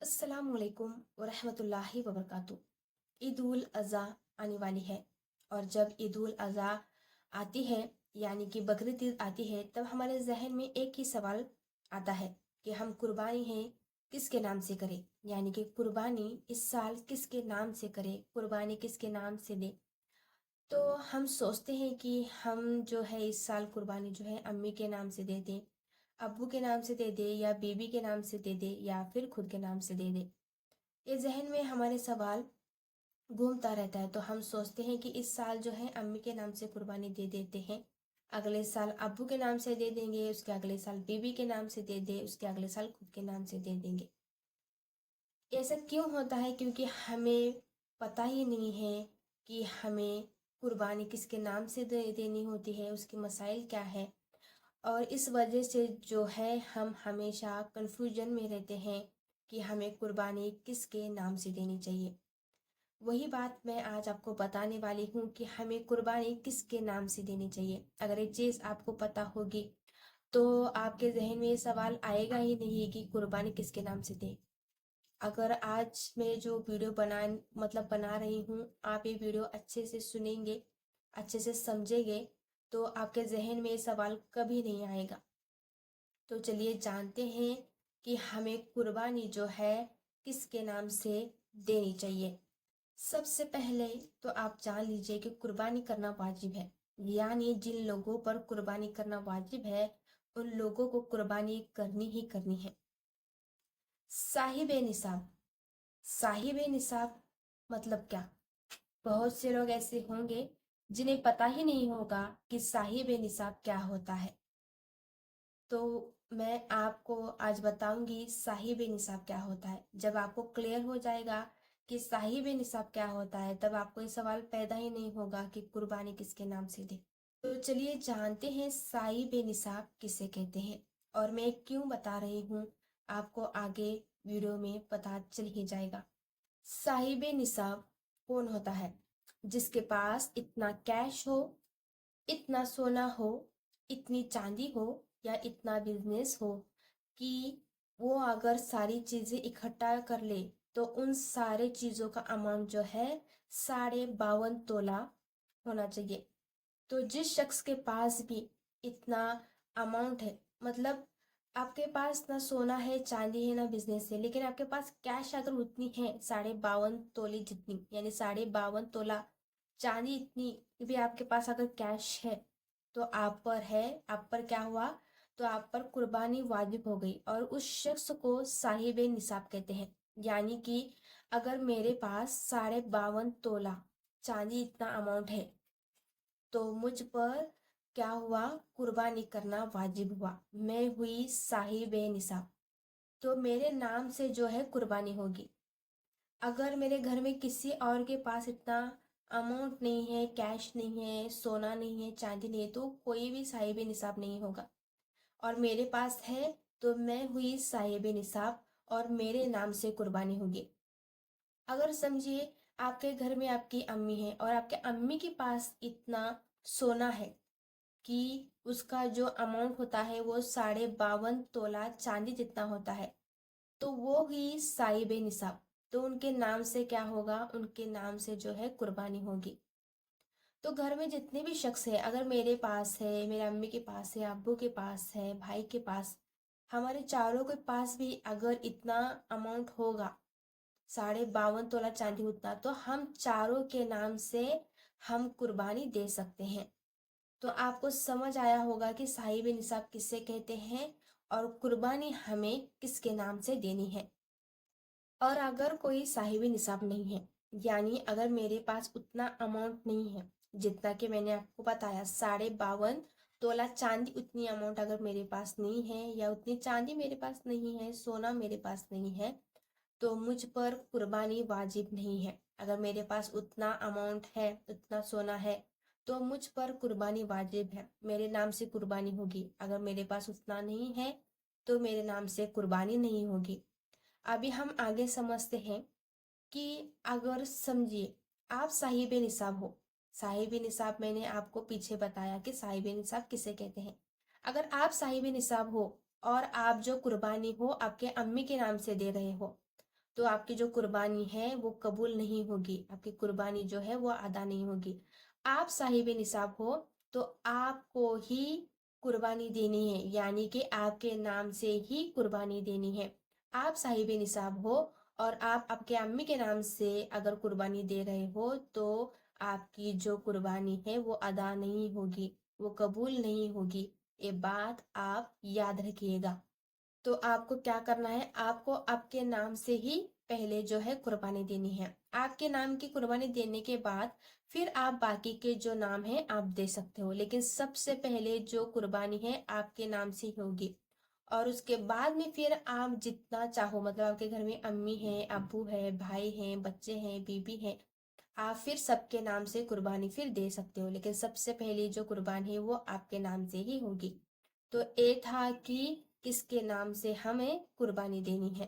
अस्सलाम वालेकुम वरहमतुल्लाहि वबरकातुह। ईद उल अज़हा आने वाली है और जब ईद उल अज़हा आती है यानी कि बकरीद ईद आती है तब हमारे जहन में एक ही सवाल आता है कि हम कुर्बानी है किसके नाम से करें, यानी कि कुर्बानी इस साल किसके नाम से करें, कुर्बानी किसके नाम से दें। तो हम सोचते हैं कि हम जो है इस साल कुर्बानी जो है अम्मी के नाम से दे दें, अब्बू के नाम से दे दे या बीबी के नाम से दे दे या फिर खुद के नाम से दे दे। ये जहन में हमारे सवाल घूमता रहता है। तो हम सोचते हैं कि इस साल जो है अम्मी के नाम से कुर्बानी दे देते हैं, अगले साल अब्बू के नाम से दे देंगे, उसके अगले साल बीबी के नाम से दे दे, उसके अगले साल खुद के नाम से दे देंगे। ऐसा क्यों होता है? क्योंकि हमें पता ही नहीं है कि हमें कुर्बानी किसके नाम से देनी होती है, उसके मसाइल क्या है। और इस वजह से जो है हम हमेशा कन्फ्यूजन में रहते हैं कि हमें कुर्बानी किसके नाम से देनी चाहिए। वही बात मैं आज आपको बताने वाली हूँ कि हमें कुर्बानी किसके नाम से देनी चाहिए। अगर ये चीज़ आपको पता होगी तो आपके जहन में ये सवाल आएगा ही नहीं कि कुर्बानी किसके नाम से दे। अगर आज मैं जो वीडियो बना रही हूँ, आप ये वीडियो अच्छे से सुनेंगे, अच्छे से समझेंगे तो आपके जहन में ये सवाल कभी नहीं आएगा। तो चलिए जानते हैं कि हमें कुर्बानी जो है किसके नाम से देनी चाहिए। सबसे पहले तो आप जान लीजिए कि कुर्बानी करना वाजिब है, यानी जिन लोगों पर कुर्बानी करना वाजिब है उन लोगों को कुर्बानी करनी ही करनी है। साहिब निसाब, साहिब निसाब मतलब क्या? बहुत से लोग ऐसे होंगे जिन्हें पता ही नहीं होगा कि साहिब निसाब क्या होता है। तो मैं आपको आज बताऊंगी साहिब निसाब क्या होता है। जब आपको क्लियर हो जाएगा कि साहिब निसाब क्या होता है तब आपको ये सवाल पैदा ही नहीं होगा कि कुर्बानी किसके नाम से दे। तो चलिए जानते हैं साहिब निसाब किसे कहते हैं और मैं क्यों बता रही हूँ, आपको आगे वीडियो में पता चल ही जाएगा। साहिब निसाब कौन होता है? जिसके पास इतना कैश हो, इतना सोना हो, इतनी चांदी हो या इतना बिजनेस हो कि वो अगर सारी चीजें इकट्ठा कर ले तो उन सारे चीजों का अमाउंट जो है 52.5 तोला होना चाहिए। तो जिस शख्स के पास भी इतना अमाउंट है, मतलब आपके पास ना सोना है, चांदी है, ना बिजनेस है, लेकिन आपके पास कैश अगर उतनी है 52.5 तोले जितनी, यानी 52.5 तोला चांदी इतनी भी आपके पास अगर कैश है तो आप पर क्या हुआ? तो आप पर कुर्बानी वाजिब हो गई और उस शख्स को साहिब निसाब कहते हैं। यानी कि अगर मेरे पास 52.5 तोला चांदी इतना अमाउंट है तो मुझ पर क्या हुआ? कुर्बानी करना वाजिब हुआ, मैं हुई साहिब निसाब, तो मेरे नाम से जो है कुर्बानी होगी। अगर मेरे घर में किसी और के पास इतना अमाउंट नहीं है, कैश नहीं है, सोना नहीं है, चांदी नहीं है, तो कोई भी साहिब निसाब नहीं होगा। और मेरे पास है तो मैं हुई साहिब निसाब और मेरे नाम से कुर्बानी होगी। अगर समझिए आपके घर में आपकी अम्मी है और आपके अम्मी के पास इतना सोना है कि उसका जो अमाउंट होता है वो 52.5 तोला चांदी जितना होता है, तो वो ही साहिब निसाब। तो उनके नाम से क्या होगा? उनके नाम से जो है कुर्बानी होगी। तो घर में जितने भी शख्स है, अगर मेरे पास है, मेरे अम्मी के पास है, अब्बू के पास है, भाई के पास, हमारे चारों के पास भी अगर इतना अमाउंट होगा 52.5 तोला चांदी उतना, तो हम चारों के नाम से हम कुर्बानी दे सकते हैं। तो आपको समझ आया होगा कि साहिब निसाब किसे कहते हैं और कुर्बानी हमें किसके नाम से देनी है। और अगर कोई साहिब निसाब नहीं है, यानी अगर मेरे पास उतना अमाउंट नहीं है जितना कि मैंने आपको बताया 52.5 तोला चांदी, उतनी अमाउंट अगर मेरे पास नहीं है या उतनी चांदी मेरे पास नहीं है, सोना मेरे पास नहीं है, तो मुझ पर कुर्बानी वाजिब नहीं है। अगर मेरे पास उतना अमाउंट है, उतना सोना है, तो मुझ पर कुर्बानी वाजिब है, मेरे नाम से कुर्बानी होगी। अगर मेरे पास उतना नहीं है तो मेरे नाम से कुर्बानी नहीं होगी। अभी हम आगे समझते हैं कि अगर समझिए आप साहिब निसाब हो, साहिब निसाब मैंने आपको पीछे बताया कि साहिब निसाब किसे कहते हैं। अगर आप साहिब निसाब हो और आप जो कुर्बानी हो आपके अम्मी के नाम से दे रहे हो, تو آپ کی جو قربانی ہے وہ قبول نہیں ہوگی، آپ کی قربانی جو ہے وہ ادا نہیں ہوگی۔ آپ صاحب نصاب ہو تو آپ کو ہی قربانی دینی ہے، یعنی کہ آپ کے نام سے ہی قربانی دینی ہے۔ آپ صاحب نصاب ہو اور آپ کے امی کے نام سے اگر قربانی دے رہے ہو تو آپ کی جو قربانی ہے وہ ادا نہیں ہوگی، وہ قبول نہیں ہوگی۔ یہ بات آپ یاد رکھیے گا۔ تو آپ کو کیا کرنا ہے، آپ کو آپ کے نام سے ہی پہلے جو ہے قربانی دینی ہے۔ آپ کے نام کی قربانی دینے کے بعد پھر آپ باقی کے جو نام ہیں آپ دے سکتے ہو، لیکن سب سے پہلے جو قربانی ہے آپ کے نام سے ہی ہوگی۔ اور اس کے بعد میں پھر آپ جتنا چاہو، مطلب آپ کے گھر میں امی ہیں، ابو ہے، بھائی ہیں، بچے ہیں، بیوی ہیں، آپ پھر سب کے نام سے قربانی پھر دے سکتے ہو، لیکن سب سے پہلی جو قربانی ہے وہ آپ کے نام سے ہی ہوگی۔ تو یہ تھا کہ کس کے نام سے ہمیں قربانی دینی ہے۔